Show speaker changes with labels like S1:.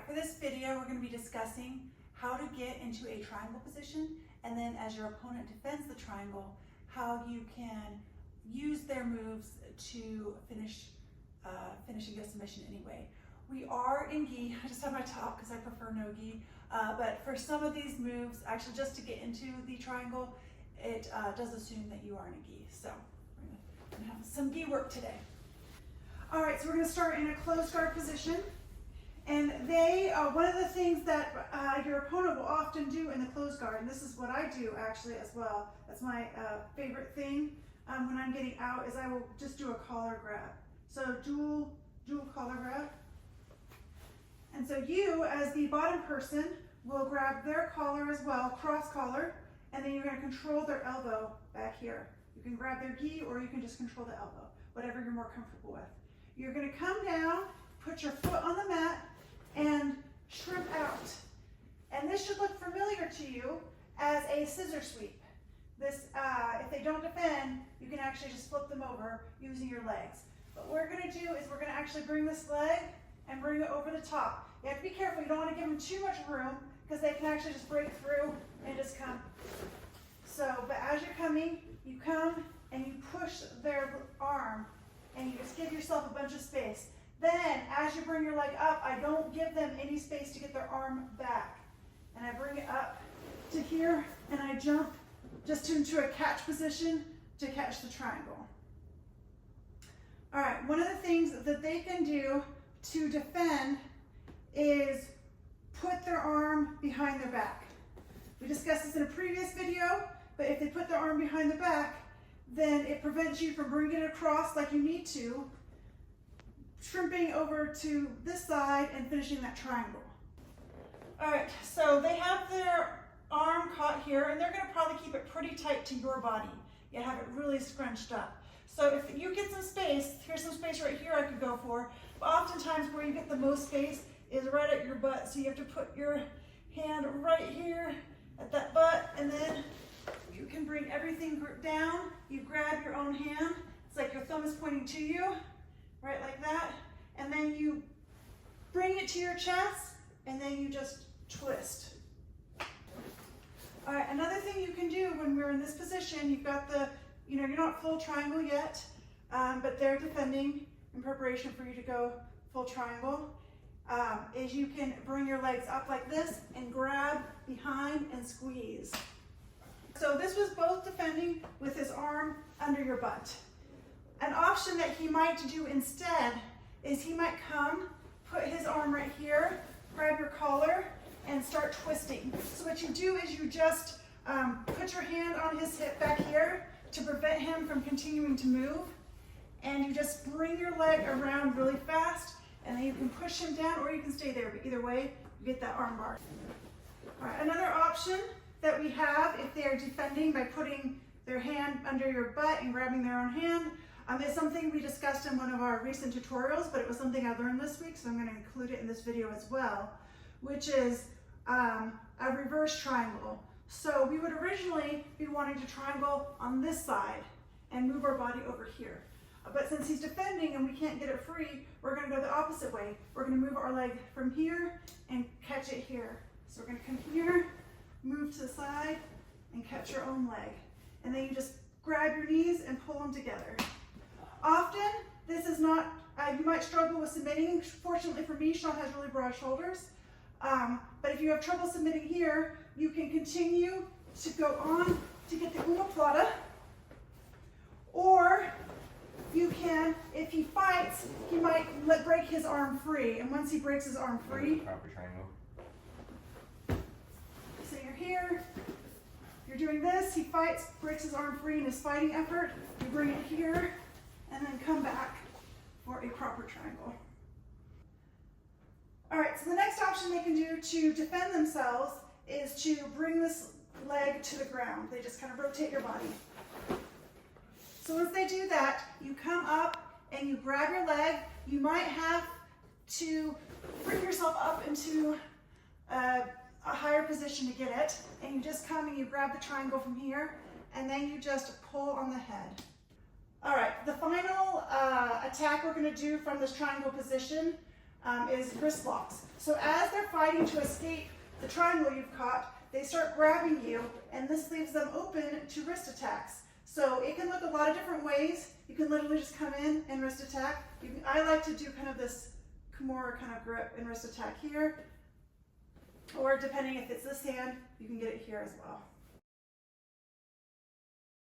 S1: for this video, we're going to be discussing how to get into a triangle position, and then as your opponent defends the triangle, how you can use their moves to finish and get a submission anyway. We are in gi. I just have my top because I prefer no gi, but for some of these moves, actually just to get into the triangle, it does assume that you are in a gi. So we're going to have some gi work today. All right, so we're going to start in a closed guard position. And one of the things that your opponent will often do in the closed guard, and this is what I do actually as well, that's my favorite thing when I'm getting out, is I will just do a collar grab. So dual collar grab. And so you, as the bottom person, will grab their collar as well, cross collar, and then you're going to control their elbow back here. You can grab their gi or you can just control the elbow, whatever you're more comfortable with. You're going to come down, put your foot on the mat, and shrimp out. And this should look familiar to you as a scissor sweep. This, if they don't defend, you can actually just flip them over using your legs. What we're going to do is we're going to actually bring this leg and bring it over the top. You have to be careful. You don't want to give them too much room because they can actually just break through and just come. So, but as you're coming, you come and you push their arm and you just give yourself a bunch of space. Then, as you bring your leg up, I don't give them any space to get their arm back. And I bring it up to here, and I jump just into a catch position to catch the triangle. All right, one of the things that they can do to defend is put their arm behind their back. We discussed this in a previous video, but if they put their arm behind the back, then it prevents you from bringing it across like you need to, shrimping over to this side and finishing that triangle. All right, so they have their arm caught here, and they're going to probably keep it pretty tight to your body. You have it really scrunched up. So if you get some space, here's some space right here I could go for, but oftentimes where you get the most space is right at your butt, so you have to put your hand right here at that butt, and then you can bring everything down. You grab your own hand. It's like your thumb is pointing to you, right like that. And then you bring it to your chest, and then you just twist. All right, another thing you can do when we're in this position, you've got the, you're not full triangle yet, but they're defending in preparation for you to go full triangle, is you can bring your legs up like this and grab behind and squeeze. So this was both defending with his arm under your butt. An option that he might do instead is he might come, put his arm right here, grab your collar, and start twisting. So what you do is you just put your hand on his hip back here to prevent him from continuing to move, and you just bring your leg around really fast, and then you can push him down or you can stay there, but either way, you get that arm bar. All right, another option that we have if they are defending by putting their hand under your butt and grabbing their own hand, is something we discussed in one of our recent tutorials, but it was something I learned this week, so I'm going to include it in this video as well, which is a reverse triangle. So we would originally be wanting to triangle on this side and move our body over here. But since he's defending and we can't get it free, we're going to go the opposite way. We're going to move our leg from here and catch it here. So we're going to come here, move to the side, and catch your own leg. And then you just grab your knees and pull them together. Often, this is not, you might struggle with submitting. Fortunately for me, Sean has really broad shoulders. But if you have trouble submitting here, you can continue to go on to get the omoplata. Or you can, if he fights, he might break his arm free. And once he breaks his arm free,
S2: proper triangle.
S1: So you're here, you're doing this, he fights, breaks his arm free in his fighting effort, you bring it here, and then come back for a proper triangle. All right, so the next option they can do to defend themselves is to bring this leg to the ground. They just kind of rotate your body. So once they do that, you come up and you grab your leg. You might have to bring yourself up into a higher position to get it, and you just come and you grab the triangle from here, and then you just pull on the head. All right, the final attack we're going to do from this triangle position is wrist locks. So as they're fighting to escape the triangle you've caught, they start grabbing you, and this leaves them open to wrist attacks. So it can look a lot of different ways. You can literally just come in and wrist attack. I like to do kind of this Kimura kind of grip and wrist attack here, or depending if it's this hand, you can get it here as well.